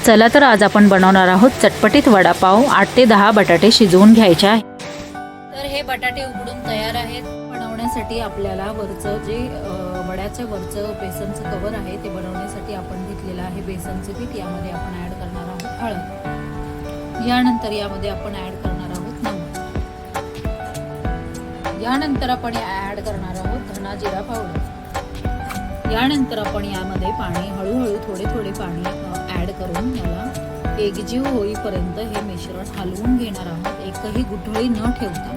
चला तर आज आपण बनवणार आहोत चटपटीत वडापाव। 8 ते 10 बटाटे शिजवून घ्यायचे आहे। तर हे बटाटे उकडून तयार आहेत। बनवण्यासाठी आपल्याला वरचं जे वड्याच्या वरचं बेसनचं कव्हर आहे ते बनवण्यासाठी आपण घेतलेलं आहे बेसनचे पीठ। यामध्ये आपण ॲड करणार आहोत हळद, यानंतर यामध्ये आपण ॲड करणार आहोत नमक, यानंतर आपण ॲड करणार आहोत धना जिरा पावडर, यानंतर आपण यामध्ये पाणी हळूहळू थोडे पाणी ॲड करून याला एकजीव होईपर्यंत हे मिश्रण हलवून घेणार आहोत, एकही गुठळी न ठेवता।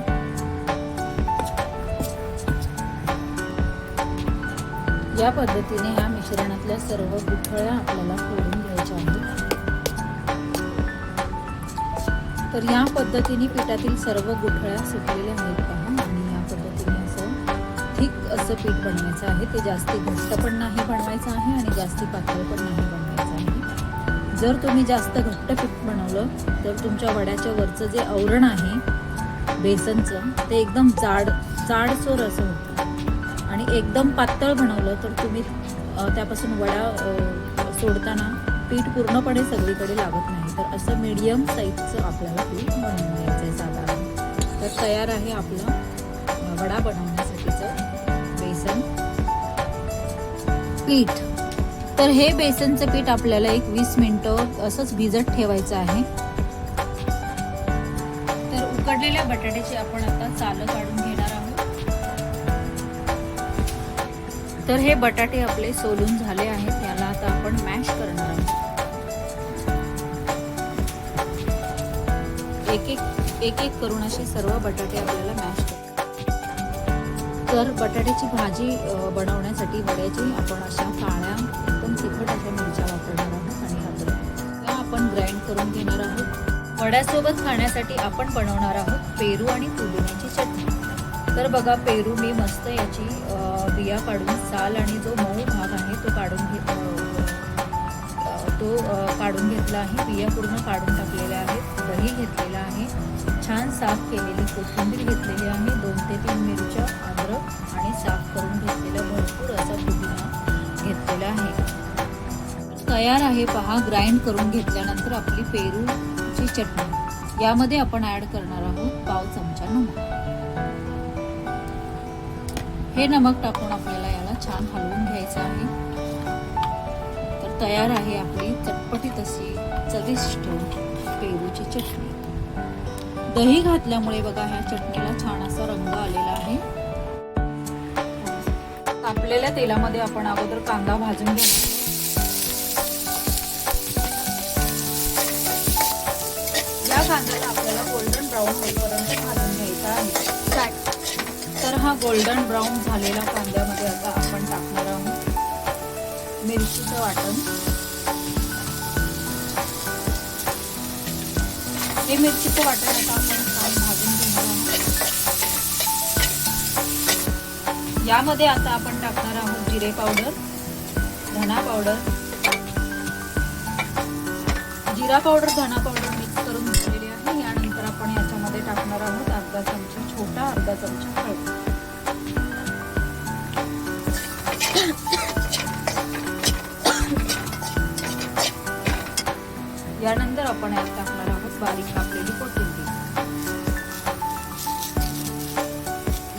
या पद्धतीने ह्या मिश्रणातल्या सर्व गुठळ्या आपल्याला फोडून घ्यायच्या आहेत। तर या पद्धतीने पिठातील सर्व गुठळ्या सुटलेल्या आहेत पहा, आणि या पद्धतीने असं थिक असं पीठ बनवायचं आहे। ते जास्ती घट्ट पण नाही बनवायचं आहे आणि जास्ती पातळ पण नाही बनवायचं आहे। जर तुम्ही जास्त घट्ट पीठ बनवलं तर तुमच्या वड्याच्या वरचं जे आवरण आहे बेसनचं ते एकदम जाडसर असं होतं, आणि एकदम पातळ बनवलं तर तुम्ही त्यापासून वडा सोडताना पीठ पूर्णपणे सगळीकडे लागत नाही। तर असं मीडियम साईजचं आपल्याला पीठ बनवून घ्यायचं आहे साधारण। तर तयार आहे आपलं वडा बनवण्यासाठीचं बेसन पीठ। तर हे बेसनचं पीठ आपल्याला 20 मिनिटं असंच भिजत ठेवायचं आहे। तर उकडलेल्या बटाट्याची आपण आता सालं काढून घेणार आहोत। तर हे बटाटे आपले सोलून झाले आहेत, याला आता आपण मॅश करणार आहोत। एक एक करून असे सर्व बटाटे आपल्याला मॅश करायचे। तर बटाट्याची भाजी बनवण्यासाठी वड्याची आपण अशा काळ्या एकदम तिखट अशा मिरच्या वापरणार आहोत आणि अद्रक त्या आपण ग्राइंड करून घेणार आहोत। वड्यासोबत खाण्यासाठी आपण बनवणार आहोत पेरू आणि पुदिन्याची चटणी। तर बघा, पेरू मी मस्त याची बिया काढून साल आणि जो मऊ भाग आहे तो काढून घेतला आहे। बिया पूर्ण काढून टाकलेल्या आहेत। दही घेतलेला आहे, छान साफ केलेली कोथिंबीर घेतलेली आहे, 2 ते 3 मिरच्या, अद्रक आणि साफ करून घेतलेला भरपूर असा पुदिना घेतलेला आहे। तयार आहे पहा, ग्राइंड करून घेतल्यानंतर आपली पेरूची चटणी। यामध्ये आपण ॲड करणार आहोत पाव चमचा नमक। हे नमक टाकून आपल्याला याला छान हलवून घ्यायचं आहे। तर तयार आहे आपली चटपटीत अशी चविष्ट पेरूची चटणी। दही घातल्यामुळे बघा ह्या चटणीला छान असा रंग आलेला आहे। तापलेल्या तेलामध्ये आपण अगोदर कांदा भाजून घेणार। या कांद्याला आपल्याला गोल्डन ब्राऊन होईपर्यंत भाजून घ्यायचा आहे। तर हा गोल्डन ब्राऊन झालेला कांद्यामध्ये आता आपण टाकणार आहोत मिरचीचं वाटण। हे मिरचीचं वाटण आता आपण छान भाजून घेणार आहोत। यामध्ये आता आपण टाकणार आहोत जिरे पावडर, धना पावडर, जिरा पावडर, धना पावडर मिक्स करून घेतलेली आहे। यानंतर आपण याच्यामध्ये टाकणार आहोत अर्धा चमचा हळद। यानंतर आपण यात टाकणार आहोत बारीक कापलेली कोथिंबीर।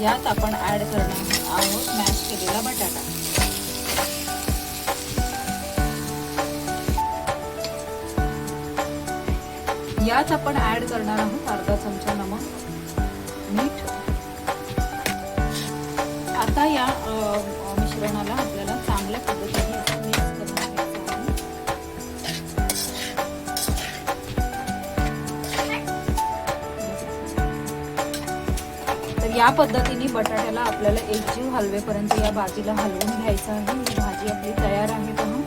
यात आपण ॲड करणार आहोत मॅश केलेला बटाटा। यात आपण ॲड करणार आहोत अर्धा चमचा नमक, मीठ। आता या मिश्रणाला आपल्याला चांगल्या पद्धतीने मिक्स करून घ्यायचं आहे। तर या पद्धतीने बटाट्याला आपल्याला एकजीव हलवेपर्यंत या भाजीला हलवून घ्यायचं आहे। ही भाजी आपली तयार आहे पहा,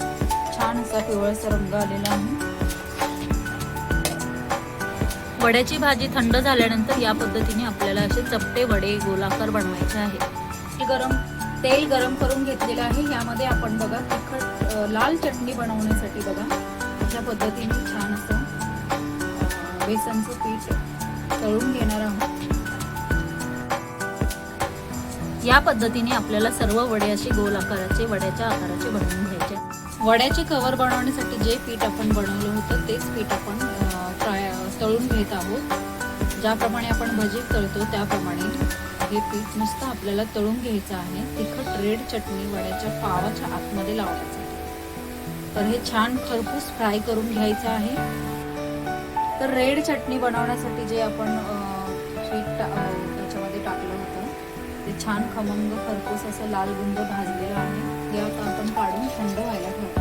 छान असा पिवळसर रंग आलेला आहे। वड्याची भाजी थंड झाल्यानंतर या पद्धतीने आपल्याला असे चपटे वडे गोलाकार बनवायचे आहेत। तेल गरम करून घेतलेलं आहे। यामध्ये आपण बघा तिखट लाल चटणी बनवण्यासाठी बघा अशा पद्धतीने छान असं बेसनचं पीठ तळून घेणार आहोत। या पद्धतीने आपल्याला सर्व वडे असे गोल आकाराचे वड्याच्या आकाराचे बनवून घ्यायचे। वड्याचे कवर बनवण्यासाठी जे पीठ आपण बनवलं होतं तेच पीठ आपण तळून घेत आहोत. ज्याप्रमाणे आपण भजी तळतो त्याप्रमाणे हे पीठ नुसतं आपल्याला तळून घ्यायचं आहे. तिखट रेड चटणी वड्याच्या पावाच्या आतमध्ये लावण्यासाठी. तर हे छान खरपूस फ्राय करून घ्यायचं आहे. तर रेड चटणी बनवण्यासाठी जे आपण पीठ त्याच्यामध्ये टाकलं होतं ते छान खमंग खरपूस असं लाल बुंद भाजलेलं आहे. हे आता आपण काढून थंड व्हायला ठेवतो.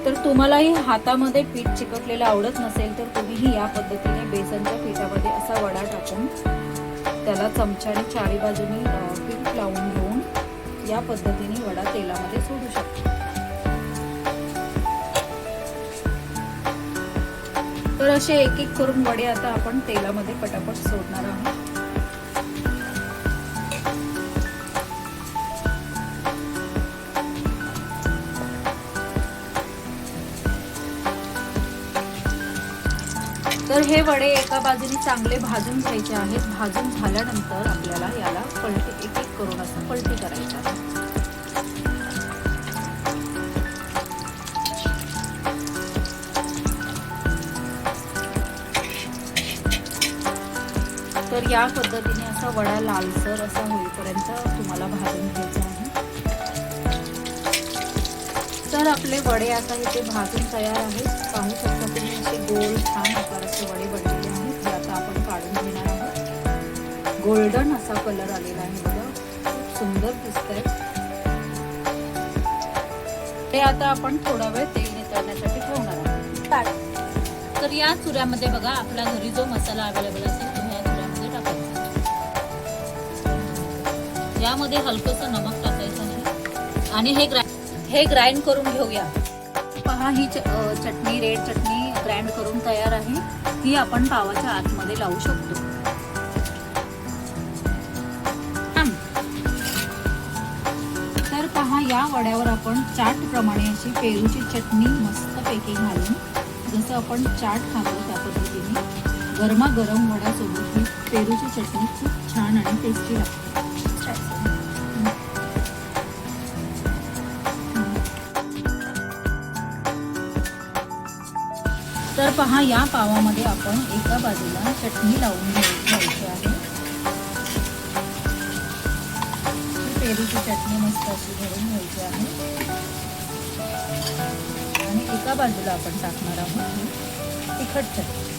तर तुम्हालाही हातामध्ये पीठ चिकटलेलं आवडत नसेल तर तुम्हीही या पद्धतीने बेसनच्या पिठामध्ये असा वडा टाकून त्याला चमच्याने चारी बाजूनी पीठ लावून घेऊन या पद्धतीने वडा तेलामध्ये सोडू शकता. तर असे एक एक करून वडे आता आपण तेलामध्ये पटापट सोडणार आहोत. तर हे वडे एका बाजूने चांगले भाजून घ्यायचे आहेत. भाजून झाल्यानंतर आपल्याला याला पलटी एक एक करून असं पलटी करायचं आहे. तर या पद्धतीने असा वडा लालसर असा होईपर्यंत तुम्हाला भाजून घ्यायचा आहे. तर आपले वडे आता इथे भाजून तयार आहेत. पाहू शकता तुम्ही असे गोल छान आकाराचे वडे बनलेले आहेत. हे आता आपण काढून घेणार आहोत. गोल्डन असा कलर आलेला आहे बघा, खूप सुंदर दिसत आहे. हे आता आपण थोडा वेळ तेल नितळण्यासाठी ठेवणार आहोत. तर या चुऱ्यामध्ये बघा आपल्या घरी जो मसाला अवेलेबल असेल तुम्ही या चुऱ्यामध्ये टाकायचा. यामध्ये हलकंसं नमक टाकायचं आहे आणि हे ग्राइंड करून घेऊया. पहा ही चटणी रेड चटणी ग्राइंड करून तयार आहे. ही आपण पावाच्या आतमध्ये लावू शकतो. तर पहा या वड्यावर आपण चाट प्रमाणे अशी पेरूची चटणी मस्तपैकी घालून जसं आपण चाट खातो त्या पद्धतीने गरमागरम वड्यासोबत ही पेरूची चटणी खूप छान आणि टेस्टी लागते. तर पहा या पावामध्ये आपण एका बाजूला चटणी लावून घ्यायची आहे. पेरूची चटणी मस्त अशी भरून घ्यायची आहे आणि एका बाजूला आपण टाकणार आहोत तिखट चटणी.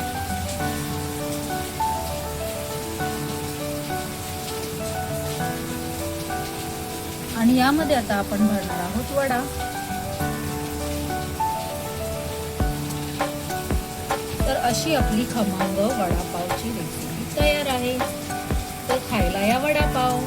आणि यामध्ये आता आपण भरणार आहोत वडा. तर अशी आपली खमंग वडापावची रेसिपी तयार आहे. तर खायला या वडापाव.